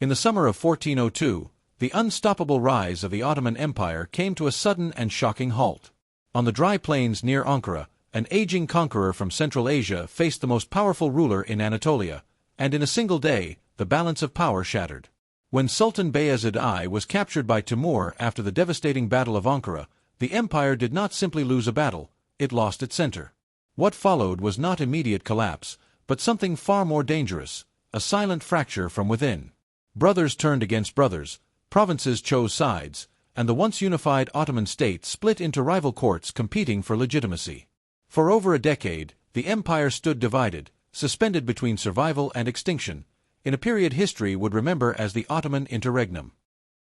In the summer of 1402, the unstoppable rise of the Ottoman Empire came to a sudden and shocking halt. On the dry plains near Ankara, an aging conqueror from Central Asia faced the most powerful ruler in Anatolia, and in a single day, the balance of power shattered. When Sultan Bayezid I was captured by Timur after the devastating Battle of Ankara, the empire did not simply lose a battle, it lost its center. What followed was not immediate collapse, but something far more dangerous, a silent fracture from within. Brothers turned against brothers, provinces chose sides, and the once unified Ottoman state split into rival courts competing for legitimacy. For over a decade, the empire stood divided, suspended between survival and extinction, in a period history would remember as the Ottoman Interregnum.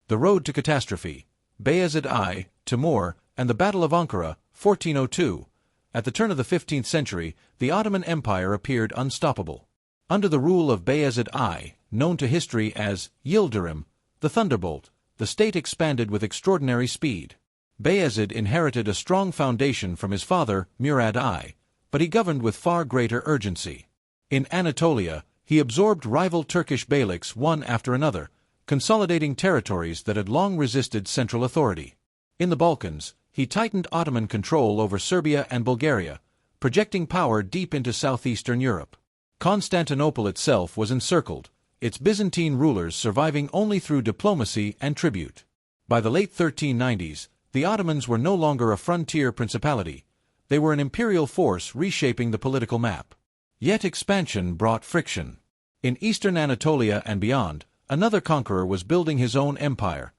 The road to catastrophe, Bayezid I, Timur, and the Battle of Ankara, 1402. At the turn of the 15th century, the Ottoman Empire appeared unstoppable. Under the rule of Bayezid I, known to history as Yildirim, the Thunderbolt, the state expanded with extraordinary speed. Bayezid inherited a strong foundation from his father, Mehmed I, but he governed with far greater urgency. In Anatolia, he absorbed rival Turkish beyliks one after another, consolidating territories that had long resisted central authority. In the Balkans, he tightened Ottoman control over Serbia and Bulgaria, projecting power deep into southeastern Europe. Constantinople itself was encircled, its Byzantine rulers surviving only through diplomacy and tribute. By the late 1390s, the Ottomans were no longer a frontier principality, they were an imperial force reshaping the political map. Yet expansion brought friction. In eastern Anatolia and beyond, another conqueror was building his own empire,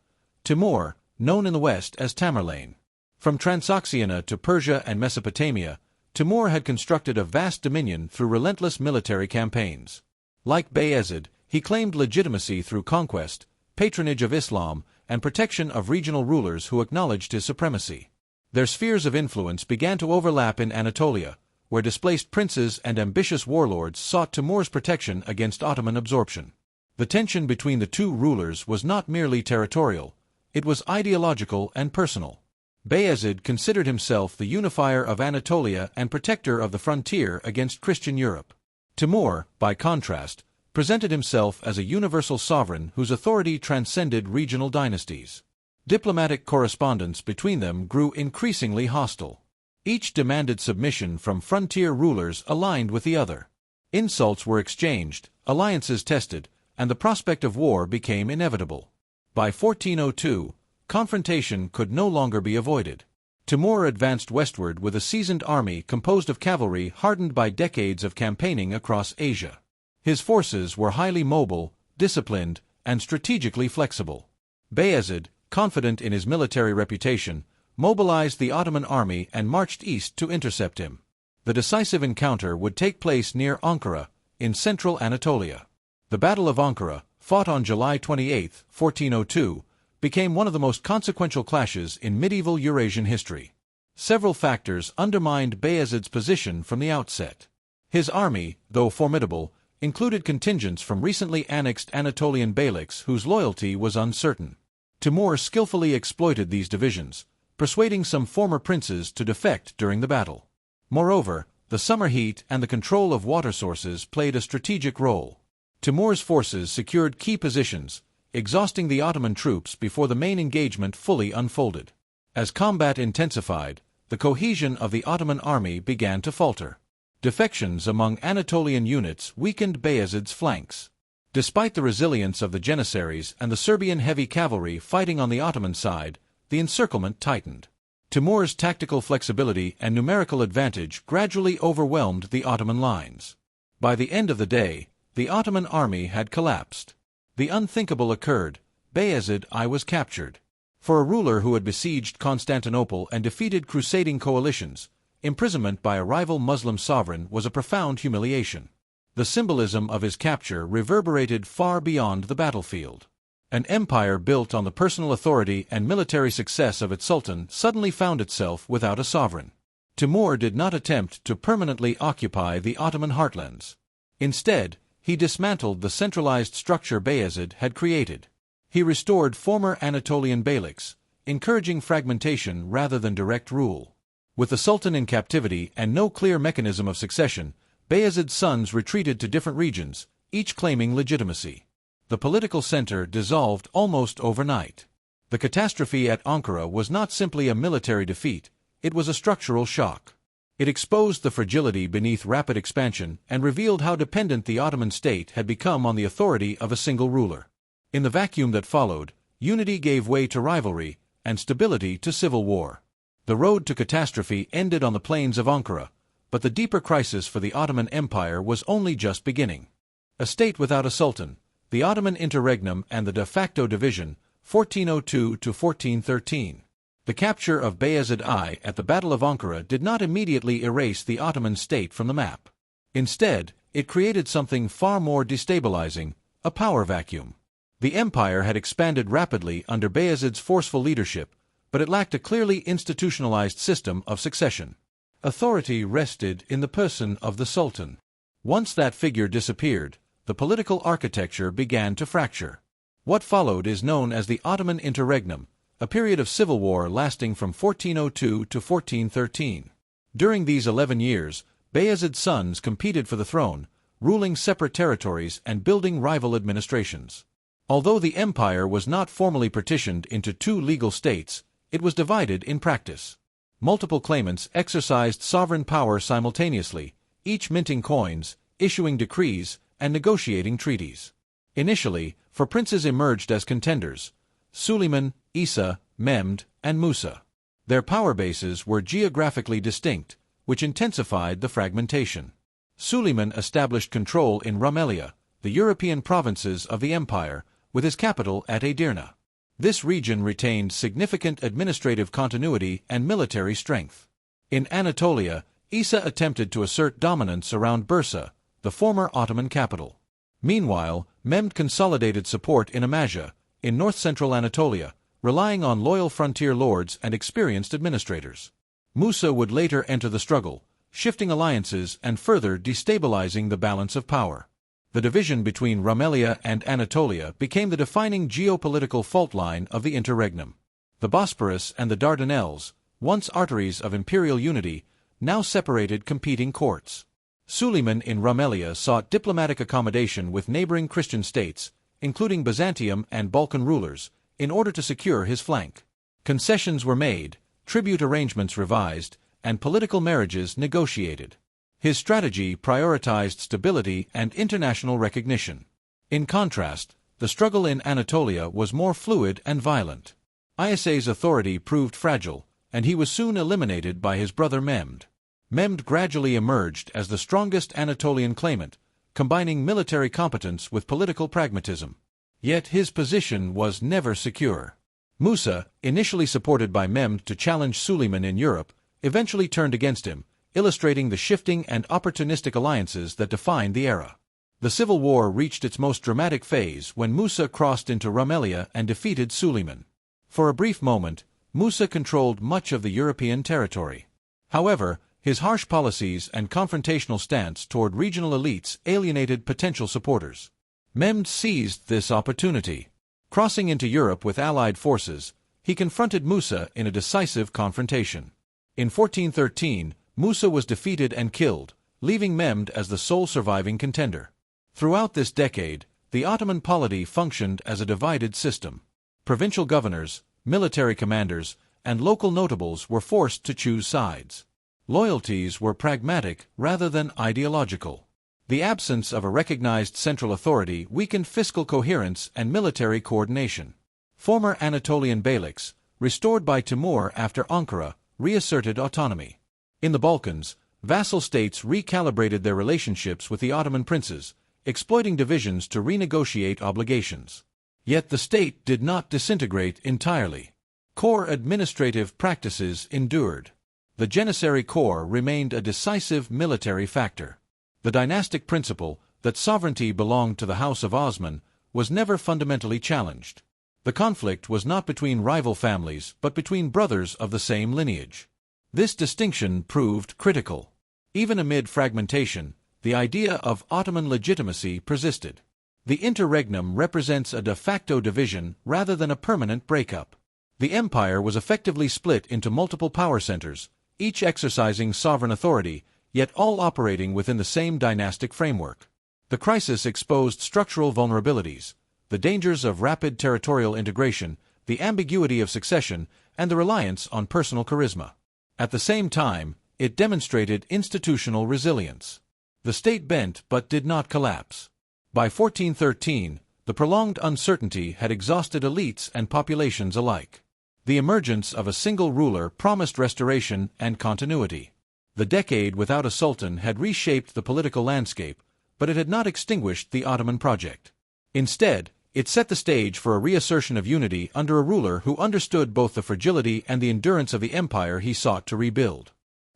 Timur, known in the west as Tamerlane. From Transoxiana to Persia and Mesopotamia, Timur had constructed a vast dominion through relentless military campaigns. Like Bayezid, he claimed legitimacy through conquest, patronage of Islam, and protection of regional rulers who acknowledged his supremacy. Their spheres of influence began to overlap in Anatolia, where displaced princes and ambitious warlords sought Timur's protection against Ottoman absorption. The tension between the two rulers was not merely territorial, it was ideological and personal. Bayezid considered himself the unifier of Anatolia and protector of the frontier against Christian Europe. Timur, by contrast, presented himself as a universal sovereign whose authority transcended regional dynasties. Diplomatic correspondence between them grew increasingly hostile. Each demanded submission from frontier rulers aligned with the other. Insults were exchanged, alliances tested, and the prospect of war became inevitable. By 1402, confrontation could no longer be avoided. Timur advanced westward with a seasoned army composed of cavalry hardened by decades of campaigning across Asia. His forces were highly mobile, disciplined, and strategically flexible. Bayezid, confident in his military reputation, mobilized the Ottoman army and marched east to intercept him. The decisive encounter would take place near Ankara, in central Anatolia. The Battle of Ankara, fought on July 28, 1402, became one of the most consequential clashes in medieval Eurasian history. Several factors undermined Bayezid's position from the outset. His army, though formidable, included contingents from recently annexed Anatolian beyliks whose loyalty was uncertain. Timur skillfully exploited these divisions, persuading some former princes to defect during the battle. Moreover, the summer heat and the control of water sources played a strategic role. Timur's forces secured key positions, exhausting the Ottoman troops before the main engagement fully unfolded. As combat intensified, the cohesion of the Ottoman army began to falter. Defections among Anatolian units weakened Bayezid's flanks. Despite the resilience of the Janissaries and the Serbian heavy cavalry fighting on the Ottoman side, the encirclement tightened. Timur's tactical flexibility and numerical advantage gradually overwhelmed the Ottoman lines. By the end of the day, the Ottoman army had collapsed. The unthinkable occurred: Bayezid I was captured. For a ruler who had besieged Constantinople and defeated crusading coalitions, imprisonment by a rival Muslim sovereign was a profound humiliation. The symbolism of his capture reverberated far beyond the battlefield. An empire built on the personal authority and military success of its sultan suddenly found itself without a sovereign. Timur did not attempt to permanently occupy the Ottoman heartlands. Instead, he dismantled the centralized structure Bayezid had created. He restored former Anatolian beyliks, encouraging fragmentation rather than direct rule. With the sultan in captivity and no clear mechanism of succession, Bayezid's sons retreated to different regions, each claiming legitimacy. The political center dissolved almost overnight. The catastrophe at Ankara was not simply a military defeat, it was a structural shock. It exposed the fragility beneath rapid expansion and revealed how dependent the Ottoman state had become on the authority of a single ruler. In the vacuum that followed, unity gave way to rivalry, and stability to civil war. The road to catastrophe ended on the plains of Ankara, but the deeper crisis for the Ottoman Empire was only just beginning. A state without a sultan, the Ottoman Interregnum and the de facto division, 1402 to 1413. The capture of Bayezid I at the Battle of Ankara did not immediately erase the Ottoman state from the map. Instead, it created something far more destabilizing, a power vacuum. The empire had expanded rapidly under Bayezid's forceful leadership, but it lacked a clearly institutionalized system of succession. Authority rested in the person of the sultan. Once that figure disappeared, the political architecture began to fracture. What followed is known as the Ottoman Interregnum, a period of civil war lasting from 1402 to 1413. During these 11 years, Bayezid's sons competed for the throne, ruling separate territories and building rival administrations. Although the empire was not formally partitioned into two legal states, it was divided in practice. Multiple claimants exercised sovereign power simultaneously, each minting coins, issuing decrees, and negotiating treaties. Initially, four princes emerged as contenders: Suleiman, Isa, Mehmed, and Musa. Their power bases were geographically distinct, which intensified the fragmentation. Suleiman established control in Rumelia, the European provinces of the empire, with his capital at Edirne. This region retained significant administrative continuity and military strength. In Anatolia, Isa attempted to assert dominance around Bursa, the former Ottoman capital. Meanwhile, Mehmed consolidated support in Amasya, in north-central Anatolia, relying on loyal frontier lords and experienced administrators. Musa would later enter the struggle, shifting alliances and further destabilizing the balance of power. The division between Rumelia and Anatolia became the defining geopolitical fault line of the Interregnum. The Bosporus and the Dardanelles, once arteries of imperial unity, now separated competing courts. Suleiman in Rumelia sought diplomatic accommodation with neighboring Christian states, including Byzantium and Balkan rulers, in order to secure his flank. Concessions were made, tribute arrangements revised, and political marriages negotiated. His strategy prioritized stability and international recognition. In contrast, the struggle in Anatolia was more fluid and violent. Isa's authority proved fragile, and he was soon eliminated by his brother Mehmed. Mehmed gradually emerged as the strongest Anatolian claimant, combining military competence with political pragmatism. Yet his position was never secure. Musa, initially supported by Mehmed to challenge Suleiman in Europe, eventually turned against him, illustrating the shifting and opportunistic alliances that defined the era. The civil war reached its most dramatic phase when Musa crossed into Rumelia and defeated Suleiman. For a brief moment, Musa controlled much of the European territory. However, his harsh policies and confrontational stance toward regional elites alienated potential supporters. Mehmed seized this opportunity. Crossing into Europe with allied forces, he confronted Musa in a decisive confrontation. In 1413, Musa was defeated and killed, leaving Mehmed as the sole surviving contender. Throughout this decade, the Ottoman polity functioned as a divided system. Provincial governors, military commanders, and local notables were forced to choose sides. Loyalties were pragmatic rather than ideological. The absence of a recognized central authority weakened fiscal coherence and military coordination. Former Anatolian beyliks, restored by Timur after Ankara, reasserted autonomy. In the Balkans, vassal states recalibrated their relationships with the Ottoman princes, exploiting divisions to renegotiate obligations. Yet the state did not disintegrate entirely. Core administrative practices endured. The Janissary Corps remained a decisive military factor. The dynastic principle that sovereignty belonged to the House of Osman was never fundamentally challenged. The conflict was not between rival families but between brothers of the same lineage. This distinction proved critical. Even amid fragmentation, the idea of Ottoman legitimacy persisted. The interregnum represents a de facto division rather than a permanent breakup. The empire was effectively split into multiple power centers, each exercising sovereign authority, yet all operating within the same dynastic framework. The crisis exposed structural vulnerabilities. the dangers of rapid territorial integration, the ambiguity of succession, and the reliance on personal charisma. At the same time, it demonstrated institutional resilience. The state bent but did not collapse. By 1413, the prolonged uncertainty had exhausted elites and populations alike. The emergence of a single ruler promised restoration and continuity. The decade without a sultan had reshaped the political landscape, but it had not extinguished the Ottoman project. Instead, it set the stage for a reassertion of unity under a ruler who understood both the fragility and the endurance of the empire he sought to rebuild.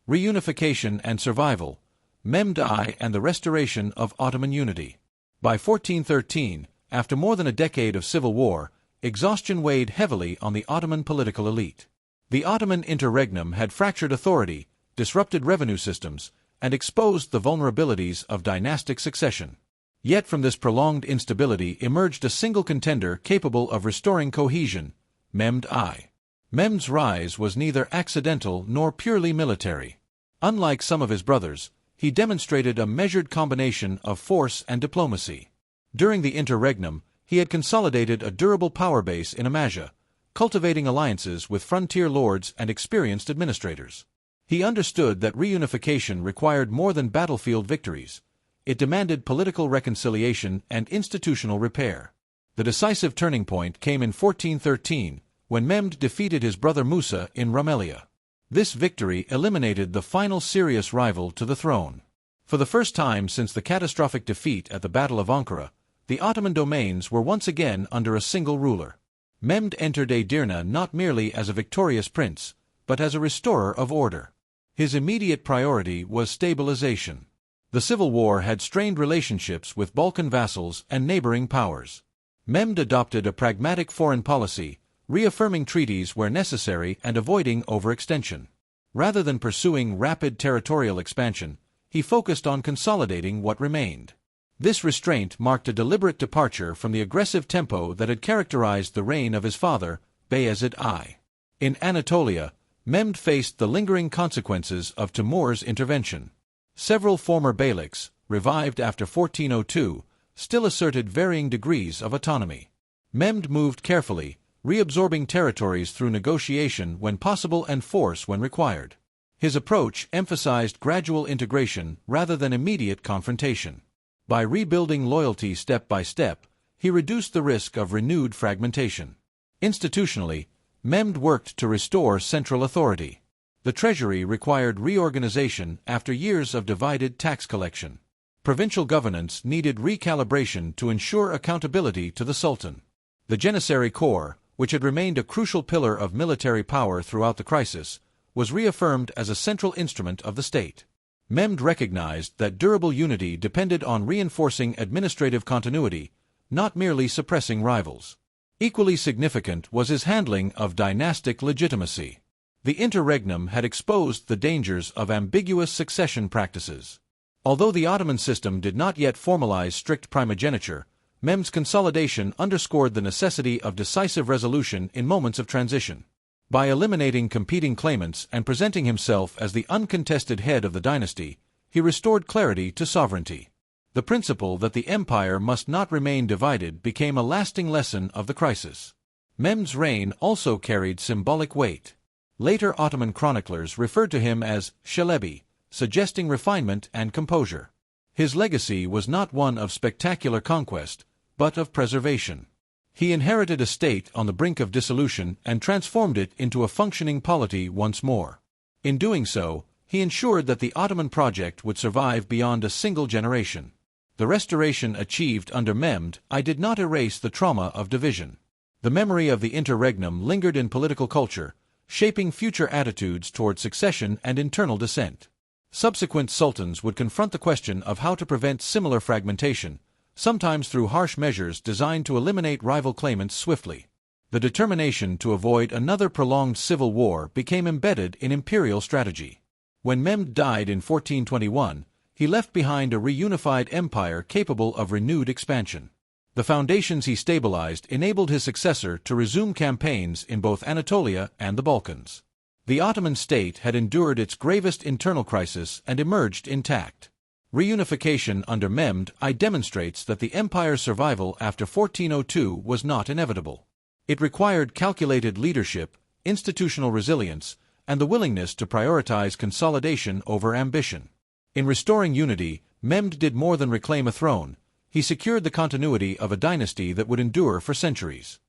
Reunification and survival, Mehmed I and the restoration of Ottoman unity. By 1413, after more than a decade of civil war, exhaustion weighed heavily on the Ottoman political elite. The Ottoman Interregnum had fractured authority, disrupted revenue systems, and exposed the vulnerabilities of dynastic succession. Yet from this prolonged instability emerged a single contender capable of restoring cohesion, Mehmed I. Mehmed's rise was neither accidental nor purely military. Unlike some of his brothers, he demonstrated a measured combination of force and diplomacy. During the Interregnum, he had consolidated a durable power base in Amasia, cultivating alliances with frontier lords and experienced administrators. He understood that reunification required more than battlefield victories. It demanded political reconciliation and institutional repair. The decisive turning point came in 1413, when Mehmed defeated his brother Musa in Rumelia. This victory eliminated the final serious rival to the throne. For the first time since the catastrophic defeat at the Battle of Ankara, the Ottoman domains were once again under a single ruler. Mehmed entered Edirne not merely as a victorious prince, but as a restorer of order. His immediate priority was stabilization. The civil war had strained relationships with Balkan vassals and neighboring powers. Mehmed adopted a pragmatic foreign policy, reaffirming treaties where necessary and avoiding overextension. Rather than pursuing rapid territorial expansion, he focused on consolidating what remained. This restraint marked a deliberate departure from the aggressive tempo that had characterized the reign of his father, Bayezid I. In Anatolia, Mehmed faced the lingering consequences of Timur's intervention. Several former beyliks, revived after 1402, still asserted varying degrees of autonomy. Mehmed moved carefully, reabsorbing territories through negotiation when possible and force when required. His approach emphasized gradual integration rather than immediate confrontation. By rebuilding loyalty step by step, he reduced the risk of renewed fragmentation. Institutionally, Mehmed worked to restore central authority. The treasury required reorganization after years of divided tax collection. Provincial governance needed recalibration to ensure accountability to the Sultan. The Janissary Corps, which had remained a crucial pillar of military power throughout the crisis, was reaffirmed as a central instrument of the state. Mehmed recognized that durable unity depended on reinforcing administrative continuity, not merely suppressing rivals. Equally significant was his handling of dynastic legitimacy. The Interregnum had exposed the dangers of ambiguous succession practices. Although the Ottoman system did not yet formalize strict primogeniture, Mehmed's consolidation underscored the necessity of decisive resolution in moments of transition. By eliminating competing claimants and presenting himself as the uncontested head of the dynasty, he restored clarity to sovereignty. The principle that the empire must not remain divided became a lasting lesson of the crisis. Mehmed's reign also carried symbolic weight. Later Ottoman chroniclers referred to him as Shelebi, suggesting refinement and composure. His legacy was not one of spectacular conquest, but of preservation. He inherited a state on the brink of dissolution and transformed it into a functioning polity once more. In doing so, he ensured that the Ottoman project would survive beyond a single generation. The restoration achieved under Mehmed I did not erase the trauma of division. The memory of the Interregnum lingered in political culture, shaping future attitudes toward succession and internal dissent. Subsequent sultans would confront the question of how to prevent similar fragmentation, sometimes through harsh measures designed to eliminate rival claimants swiftly. The determination to avoid another prolonged civil war became embedded in imperial strategy. When Mehmed died in 1421, he left behind a reunified empire capable of renewed expansion. The foundations he stabilized enabled his successor to resume campaigns in both Anatolia and the Balkans. The Ottoman state had endured its gravest internal crisis and emerged intact. Reunification under Mehmed I demonstrates that the empire's survival after 1402 was not inevitable. It required calculated leadership, institutional resilience, and the willingness to prioritize consolidation over ambition. In restoring unity, Mehmed did more than reclaim a throne. He secured the continuity of a dynasty that would endure for centuries.